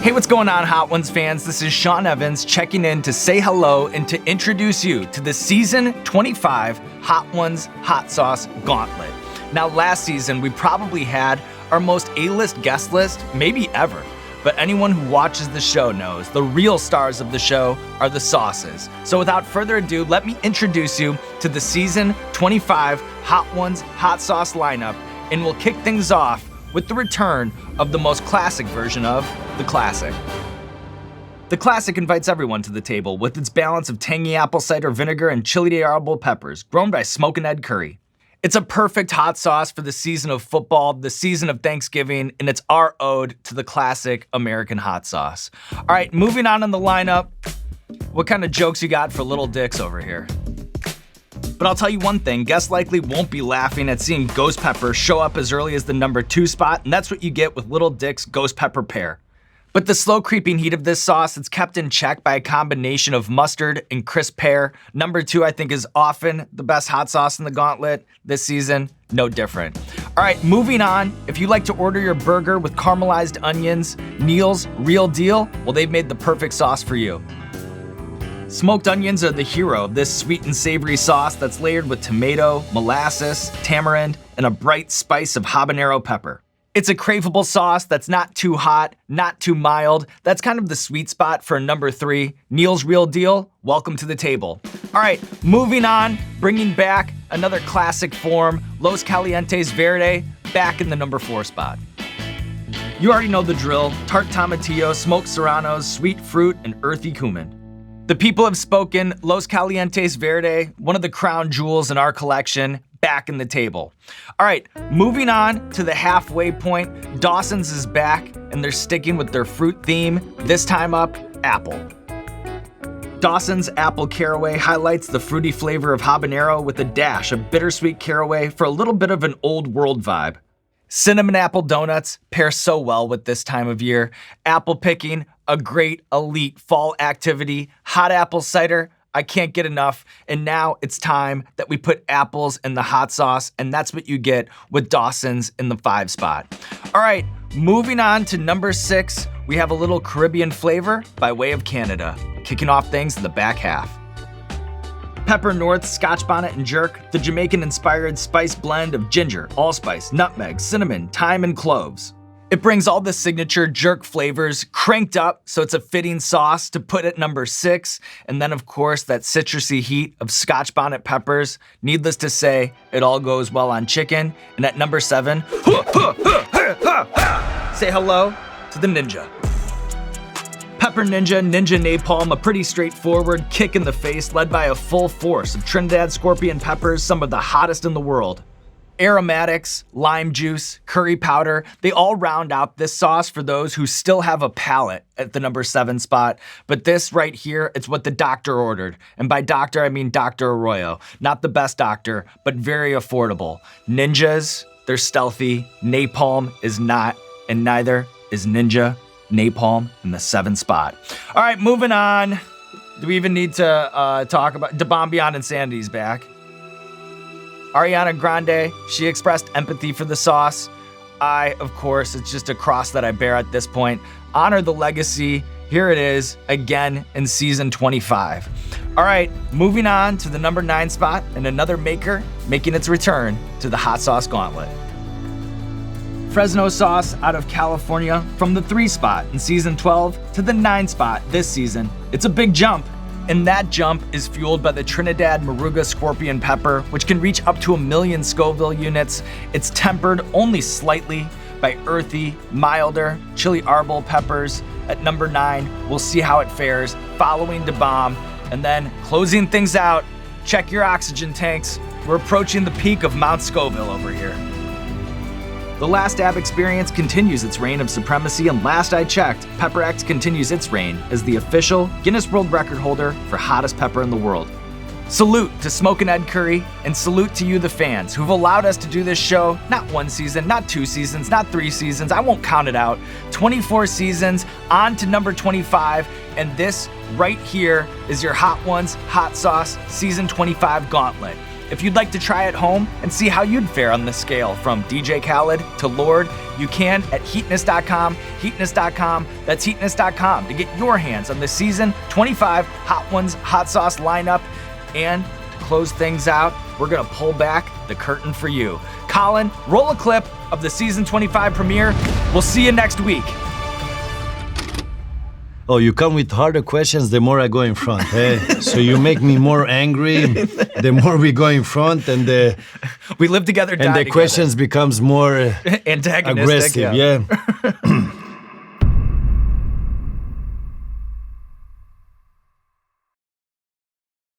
Hey, what's going on, Hot Ones fans? This is Sean Evans checking in to say hello and to introduce you to the Season 25 Hot Ones Hot Sauce Gauntlet. Now, last season, we probably had our most A-list guest list, maybe ever. But anyone who watches the show knows the real stars of the show are the sauces. So without further ado, let me introduce you to the Season 25 Hot Ones Hot Sauce lineup, and we'll kick things off with the return of the most classic version of the Classic. The Classic invites everyone to the table with its balance of tangy apple cider vinegar and chili de árbol peppers grown by Smokin' Ed Curry. It's a perfect hot sauce for the season of football, the season of Thanksgiving, and it's our ode to the classic American hot sauce. All right, moving on in the lineup. What kind of jokes you got for little dicks over here? But I'll tell you one thing, guests likely won't be laughing at seeing Ghost Pepper show up as early as the number 2 spot, and that's what you get with Little Dick's Ghost Pepper Pear. But the slow creeping heat of this sauce, it's kept in check by a combination of mustard and crisp pear. Number 2, I think, is often the best hot sauce in the gauntlet. This season, no different. All right, moving on. If you like to order your burger with caramelized onions, Neil's Real Deal, well, they've made the perfect sauce for you. Smoked onions are the hero of this sweet and savory sauce that's layered with tomato, molasses, tamarind, and a bright spice of habanero pepper. It's a craveable sauce that's not too hot, not too mild. That's kind of the sweet spot for number 3, Neil's Real Deal. Welcome to the table. All right, moving on, bringing back another classic form, Los Calientes Verde, back in the number 4 spot. You already know the drill, tart tomatillo, smoked serranos, sweet fruit, and earthy cumin. The people have spoken. Los Calientes Verde, one of the crown jewels in our collection, back in the table. All right, moving on to the halfway point. Dawson's is back, and they're sticking with their fruit theme, this time up, apple. Dawson's Apple Caraway highlights the fruity flavor of habanero with a dash of bittersweet caraway for a little bit of an old world vibe. Cinnamon apple donuts pair so well with this time of year. Apple picking, a great elite fall activity. Hot apple cider, I can't get enough. And now it's time that we put apples in the hot sauce, and that's what you get with Dawson's in the 5 spot. All right, moving on to number 6, we have a little Caribbean flavor by way of Canada, kicking off things in the back half. Pepper North Scotch Bonnet and Jerk, the Jamaican-inspired spice blend of ginger, allspice, nutmeg, cinnamon, thyme, and cloves. It brings all the signature jerk flavors cranked up, so it's a fitting sauce to put at number 6. And then, of course, that citrusy heat of Scotch Bonnet peppers. Needless to say, it all goes well on chicken. And at number 7, say hello to the Ninja. Pepper Ninja Napalm, a pretty straightforward kick in the face led by a full force of Trinidad Scorpion peppers, some of the hottest in the world. Aromatics, lime juice, curry powder, they all round out this sauce for those who still have a palate at the number 7 spot. But this right here, it's what the doctor ordered. And by doctor, I mean Dr. Arroyo. Not the best doctor, but very affordable. Ninjas, they're stealthy. Napalm is not, and neither is Ninja Napalm in the 7 spot. All right, moving on. Do we even need to talk about Da Bomb Beyond Insanity's back? Ariana Grande, she expressed empathy for the sauce. I, of course, it's just a cross that I bear at this point. Honor the legacy. Here it is, again in season 25. All right, moving on to the number 9 spot and another maker making its return to the hot sauce gauntlet. Fresno sauce out of California from the 3 spot in season 12 to the 9 spot this season. It's a big jump, and that jump is fueled by the Trinidad Moruga Scorpion Pepper, which can reach up to 1 million Scoville units. It's tempered only slightly by earthy, milder chili árbol peppers. At number 9, we'll see how it fares following Da Bomb. And then closing things out, check your oxygen tanks. We're approaching the peak of Mount Scoville over here. The Last Dab experience continues its reign of supremacy, and last I checked, Pepper X continues its reign as the official Guinness World Record holder for hottest pepper in the world. Salute to Smokin' Ed Curry, and salute to you, the fans, who've allowed us to do this show, not 1 season, not 2 seasons, not 3 seasons, I won't count it out, 24 seasons, on to number 25, and this right here is your Hot Ones Hot Sauce Season 25 Gauntlet. If you'd like to try at home and see how you'd fare on the scale from DJ Khaled to Lord, you can at heatness.com, heatness.com, that's heatness.com to get your hands on the Season 25 Hot Ones Hot Sauce lineup. And to close things out, we're gonna pull back the curtain for you. Colin, roll a clip of the Season 25 premiere. We'll see you next week. Oh, you come with harder questions, the more I go in front. So you make me more angry, the more we go in front, and we live together, die and the together. questions becomes more antagonistic. aggressive. Yeah.